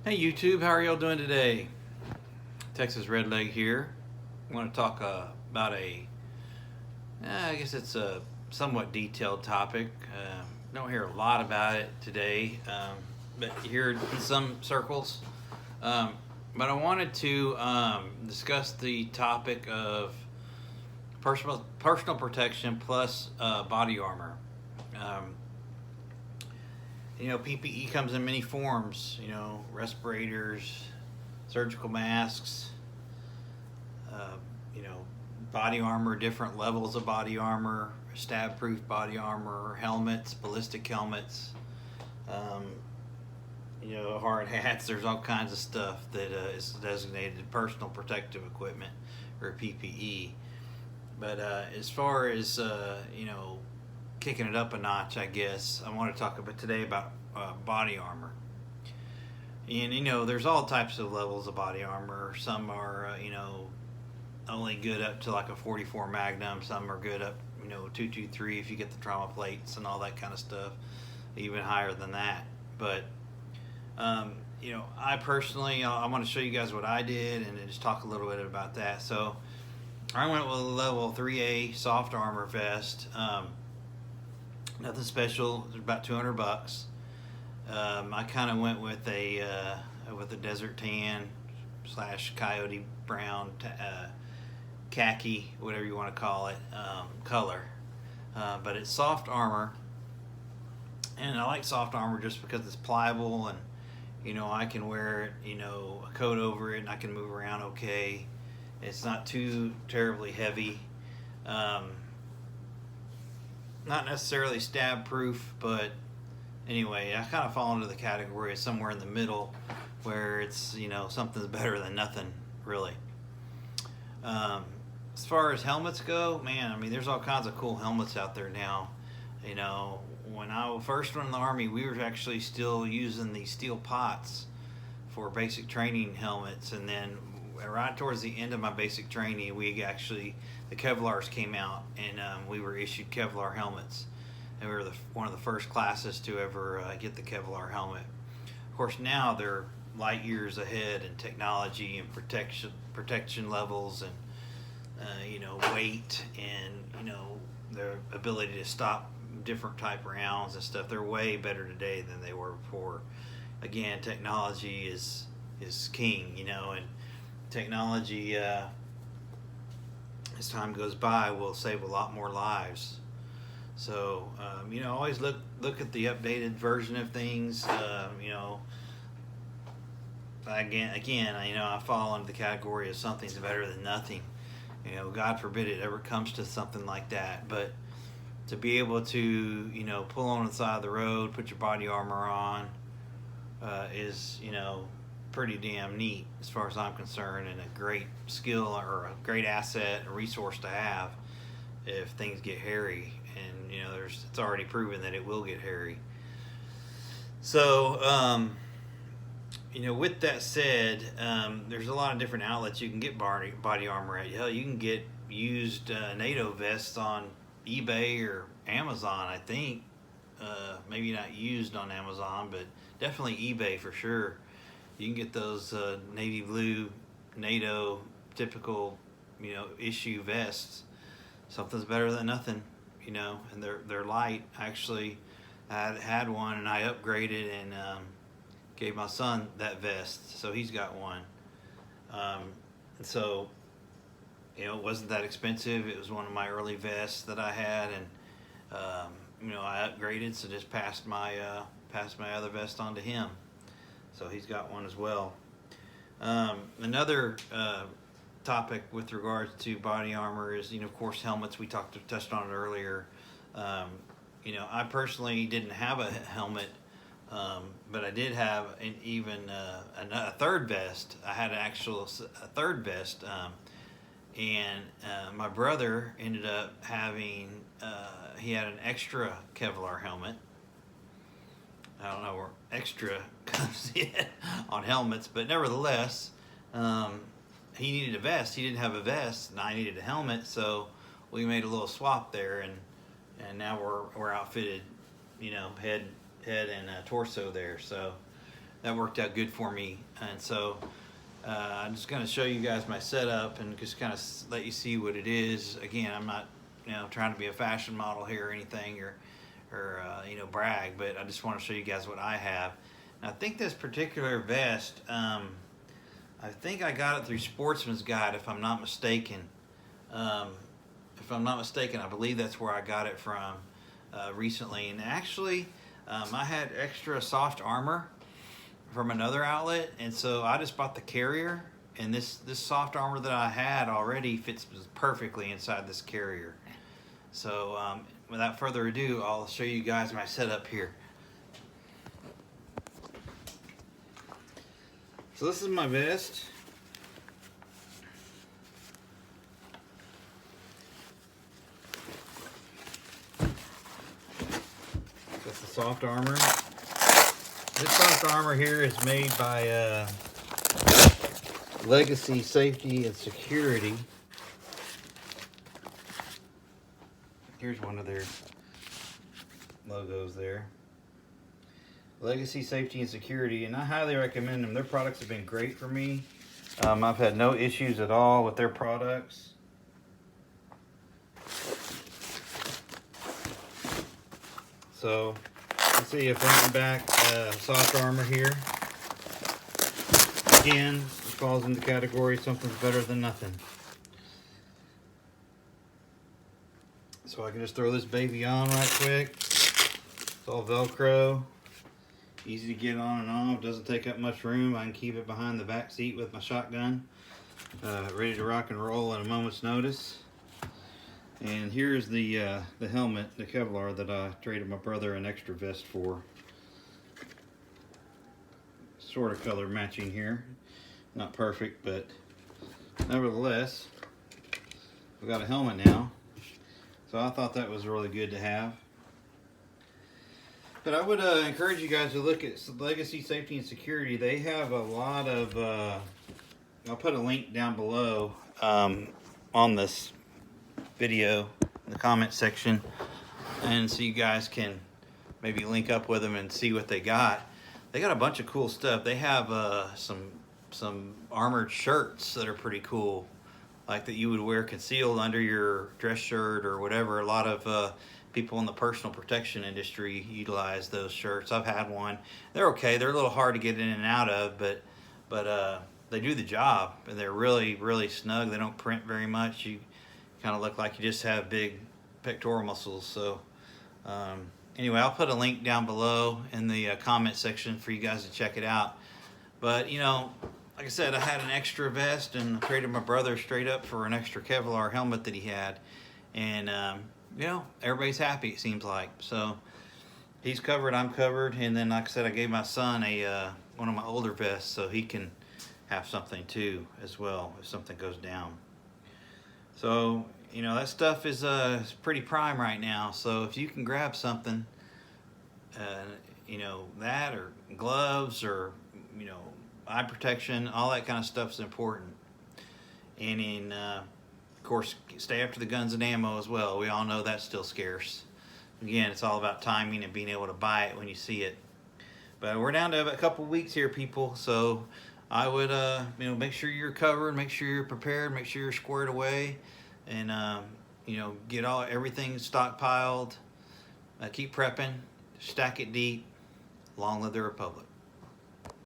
Hey YouTube, how are y'all doing today? Texas Redleg here. I want to talk about I guess it's a somewhat detailed topic. Don't hear a lot about it today, but you hear it in some circles. Um, but I wanted to discuss the topic of personal protection plus body armor. Um, PPE comes in many forms. Respirators, surgical masks, uh, you know, body armor, different levels of body armor, stab-proof body armor, helmets, ballistic helmets, um, hard hats. There's all kinds of stuff that is designated personal protective equipment or PPE. But as far as kicking it up a notch, I guess I want to talk about today about body armor. And there's all types of levels of body armor. Some are only good up to like a 44 Magnum. Some are good up 223 if you get the trauma plates and all that kind of stuff. Even higher than that. But I personally, I want to show you guys what I did and just talk a little bit about that. So I went with a level 3A soft armor vest. Nothing special. It's about $200. I kind of went with a desert tan / coyote brown, khaki, whatever you want to call it, color. But it's soft armor, and I like soft armor just because it's pliable, and I can wear it, a coat over it, and I can move around okay. It's not too terribly heavy. Not necessarily stab proof, but anyway, I kind of fall into the category of somewhere in the middle where it's, something's better than nothing, really. As far as helmets go, man, I mean, there's all kinds of cool helmets out there now. When I first went in the Army, we were actually still using these steel pots for basic training helmets, and then right towards the end of my basic training, the Kevlars came out, and we were issued Kevlar helmets, and we were one of the first classes to ever get the Kevlar helmet. Of course, now they're light years ahead in technology and protection levels, and weight, and their ability to stop different type rounds and stuff. They're way better today than they were before. Again, technology is king, and technology, as time goes by, will save a lot more lives. So, always look at the updated version of things. Again, I fall into the category of something's better than nothing. God forbid it ever comes to something like that. But to be able to, pull on the side of the road, put your body armor on, is, pretty damn neat as far as I'm concerned, and a great skill or a great asset, a resource to have if things get hairy. And it's already proven that it will get hairy. So with that said, there's a lot of different outlets you can get body armor at. Hell, you can get used NATO vests on eBay or Amazon, I think. Maybe not used on Amazon, but definitely eBay for sure. You can get those navy blue NATO typical, issue vests. Something's better than nothing, and they're light. Actually, I had one and I upgraded and gave my son that vest, so he's got one. And so, it wasn't that expensive. It was one of my early vests that I had, and I upgraded, so just passed my other vest on to him. So he's got one as well. Another topic with regards to body armor is, of course, helmets. We touched on it earlier. I personally didn't have a helmet, but I did have a third vest. I had a third vest, and my brother ended up having. He had an extra Kevlar helmet. I don't know where extra comes in on helmets, but nevertheless, he needed a vest. He didn't have a vest, and I needed a helmet, so we made a little swap there, and now we're outfitted, head and torso there. So that worked out good for me. And so I'm just going to show you guys my setup and just kind of let you see what it is. Again, I'm not, trying to be a fashion model here or anything, or brag, but I just want to show you guys what I have. And I think this particular vest, I think I got it through Sportsman's Guide, if I'm not mistaken. I believe that's where I got it from recently. And actually, I had extra soft armor from another outlet, and so I just bought the carrier, and this soft armor that I had already fits perfectly inside this carrier. So without further ado, I'll show you guys my setup here. So this is my vest. That's the soft armor. This soft armor here is made by Legacy Safety and Security. Here's one of their logos there. Legacy Safety and Security, and I highly recommend them. Their products have been great for me. I've had no issues at all with their products. So, let's see a front and back soft armor here. Again, it falls in the category something's better than nothing. So I can just throw this baby on right quick. It's all Velcro. Easy to get on and off. Doesn't take up much room. I can keep it behind the back seat with my shotgun. Ready to rock and roll at a moment's notice. And here's the helmet, the Kevlar, that I traded my brother an extra vest for. Sort of color matching here. Not perfect, but nevertheless, we got a helmet now. So I thought that was really good to have. But I would encourage you guys to look at Legacy Safety and Security. They have a lot of, I'll put a link down below on this video in the comment section, and so you guys can maybe link up with them and see what they got. They got a bunch of cool stuff. They have some armored shirts that are pretty cool, like that you would wear concealed under your dress shirt or whatever. A lot of people in the personal protection industry utilize those shirts. I've had one. They're okay. They're a little hard to get in and out of, but they do the job, and they're really, really snug. They don't print very much. You kind of look like you just have big pectoral muscles. So anyway, I'll put a link down below in the comment section for you guys to check it out. But like I said, I had an extra vest and I traded my brother straight up for an extra Kevlar helmet that he had. And, everybody's happy, it seems like. So he's covered, I'm covered. And then, like I said, I gave my son one of my older vests so he can have something too as well if something goes down. So, that stuff is pretty prime right now. So if you can grab something, that or gloves or, eye protection, all that kind of stuff is important. And of course, stay after the guns and ammo as well. We all know that's still scarce. Again, it's all about timing and being able to buy it when you see it. But we're down to a couple weeks here, people. So I would, make sure you're covered, make sure you're prepared, make sure you're squared away, and get everything stockpiled. Keep prepping, stack it deep. Long live the Republic.